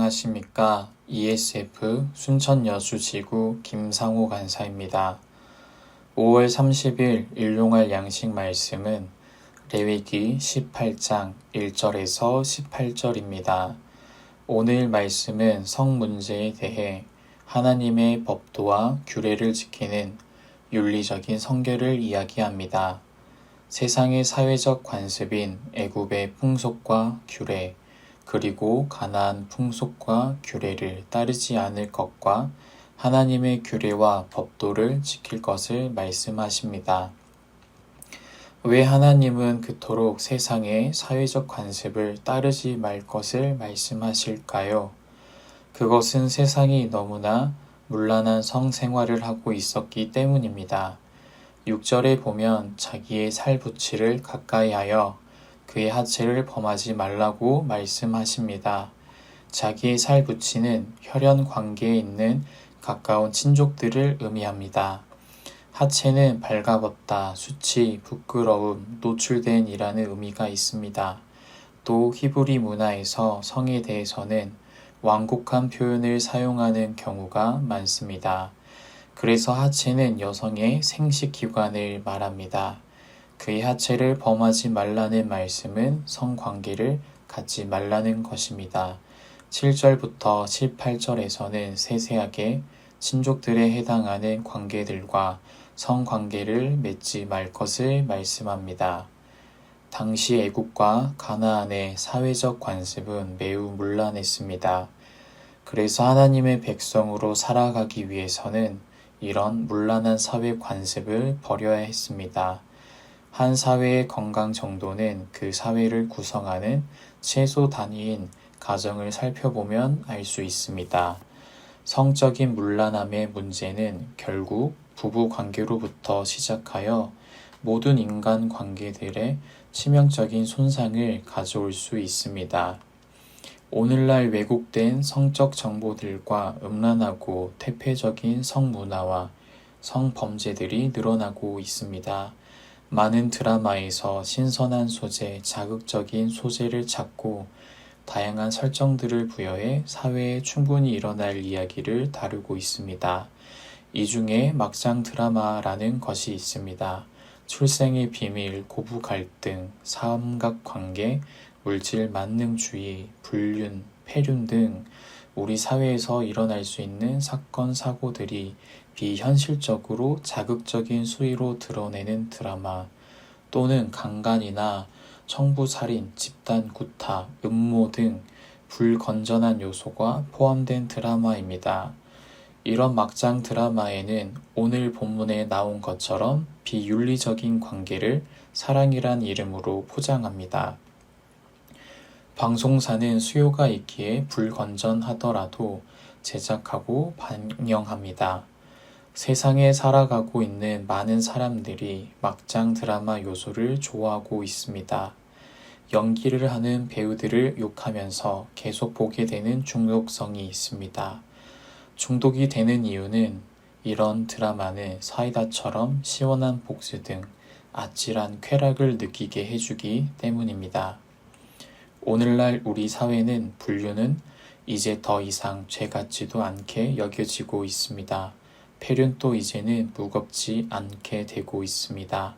안녕하십니까. ESF 순천여수지구 김상호 간사입니다. 5월 30일 일용할 양식 말씀은 레위기 18장 1절에서 18절입니다. 오늘 말씀은 성 문제에 대해 하나님의 법도와 규례를 지키는 윤리적인 성결을 이야기합니다. 세상의 사회적 관습인 애굽의 풍속과 규례, 그리고 가나안 풍속과 규례를 따르지 않을 것과 하나님의 규례와 법도를 지킬 것을 말씀하십니다. 왜 하나님은 그토록 세상의 사회적 관습을 따르지 말 것을 말씀하실까요? 그것은 세상이 너무나 문란한 성생활을 하고 있었기 때문입니다. 6절에 보면 자기의 살부치를 가까이 하여 그의 하체를 범하지 말라고 말씀하십니다. 자기의 살부치는 혈연 관계에 있는 가까운 친족들을 의미합니다. 하체는 발가벗다, 수치, 부끄러움, 노출된 이라는 의미가 있습니다. 또 히브리 문화에서 성에 대해서는 완곡한 표현을 사용하는 경우가 많습니다. 그래서 하체는 여성의 생식기관을 말합니다. 그의 하체를 범하지 말라는 말씀은 성관계를 갖지 말라는 것입니다. 7절부터 18절에서는 세세하게 친족들에 해당하는 관계들과 성관계를 맺지 말 것을 말씀합니다. 당시 애굽과 가나안의 사회적 관습은 매우 문란했습니다. 그래서 하나님의 백성으로 살아가기 위해서는 이런 문란한 사회 관습을 버려야 했습니다. 한 사회의 건강 정도는 그 사회를 구성하는 최소 단위인 가정을 살펴보면 알 수 있습니다. 성적인 문란함의 문제는 결국 부부 관계로부터 시작하여 모든 인간 관계들의 치명적인 손상을 가져올 수 있습니다. 오늘날 왜곡된 성적 정보들과 음란하고 퇴폐적인 성문화와 성범죄들이 늘어나고 있습니다. 많은 드라마에서 신선한 소재, 자극적인 소재를 찾고 다양한 설정들을 부여해 사회에 충분히 일어날 이야기를 다루고 있습니다. 이 중에 막장 드라마라는 것이 있습니다. 출생의 비밀, 고부 갈등, 삼각관계, 물질 만능주의, 불륜, 폐륜 등 우리 사회에서 일어날 수 있는 사건, 사고들이 비현실적으로 자극적인 수위로 드러내는 드라마, 또는 강간이나 청부살인, 집단 구타, 음모 등 불건전한 요소가 포함된 드라마입니다. 이런 막장 드라마에는 오늘 본문에 나온 것처럼 비윤리적인 관계를 사랑이란 이름으로 포장합니다. 방송사는 수요가 있기에 불건전하더라도 제작하고 방영합니다. 세상에 살아가고 있는 많은 사람들이 막장 드라마 요소를 좋아하고 있습니다. 연기를 하는 배우들을 욕하면서 계속 보게 되는 중독성이 있습니다. 중독이 되는 이유는 이런 드라마는 사이다처럼 시원한 복수 등 아찔한 쾌락을 느끼게 해주기 때문입니다. 오늘날 우리 사회는 불륜은 이제 더 이상 죄 같지도 않게 여겨지고 있습니다. 폐륜도 이제는 무겁지 않게 되고 있습니다.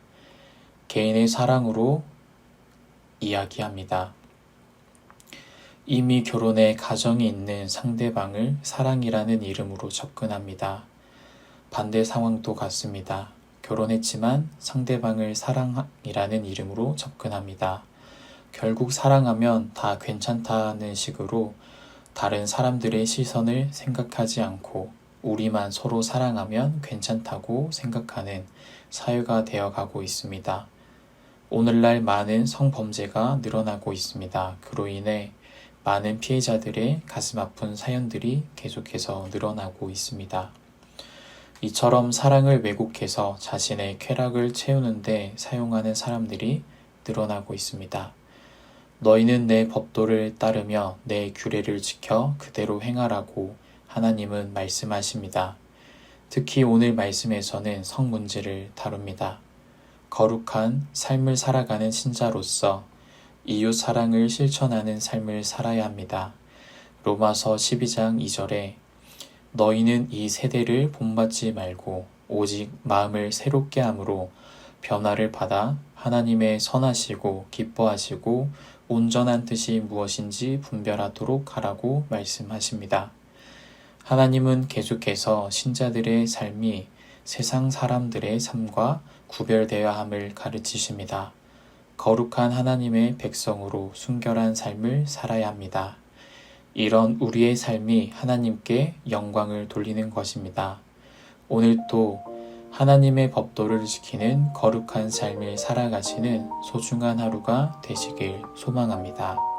개인의 사랑으로 이야기합니다. 이미 결혼해 가정이 있는 상대방을 사랑이라는 이름으로 접근합니다. 반대 상황도 같습니다. 결혼했지만 상대방을 사랑이라는 이름으로 접근합니다. 결국 사랑하면 다 괜찮다는 식으로 다른 사람들의 시선을 생각하지 않고 우리만 서로 사랑하면 괜찮다고 생각하는 사회가 되어가고 있습니다. 오늘날 많은 성범죄가 늘어나고 있습니다. 그로 인해 많은 피해자들의 가슴 아픈 사연들이 계속해서 늘어나고 있습니다. 이처럼 사랑을 왜곡해서 자신의 쾌락을 채우는데 사용하는 사람들이 늘어나고 있습니다. 너희는 내 법도를 따르며 내 규례를 지켜 그대로 행하라고 하나님은 말씀하십니다. 특히 오늘 말씀에서는 성 문제를 다룹니다. 거룩한 삶을 살아가는 신자로서 이웃 사랑을 실천하는 삶을 살아야 합니다. 로마서 12장 2절에 너희는 이 세대를 본받지 말고 오직 마음을 새롭게 함으로 변화를 받아 하나님의 선하시고 기뻐하시고 온전한 뜻이 무엇인지 분별하도록 하라고 말씀하십니다. 하나님은 계속해서 신자들의 삶이 세상 사람들의 삶과 구별되어야 함을 가르치십니다. 거룩한 하나님의 백성으로 순결한 삶을 살아야 합니다. 이런 우리의 삶이 하나님께 영광을 돌리는 것입니다. 오늘도 하나님의 법도를 지키는 거룩한 삶을 살아가시는 소중한 하루가 되시길 소망합니다.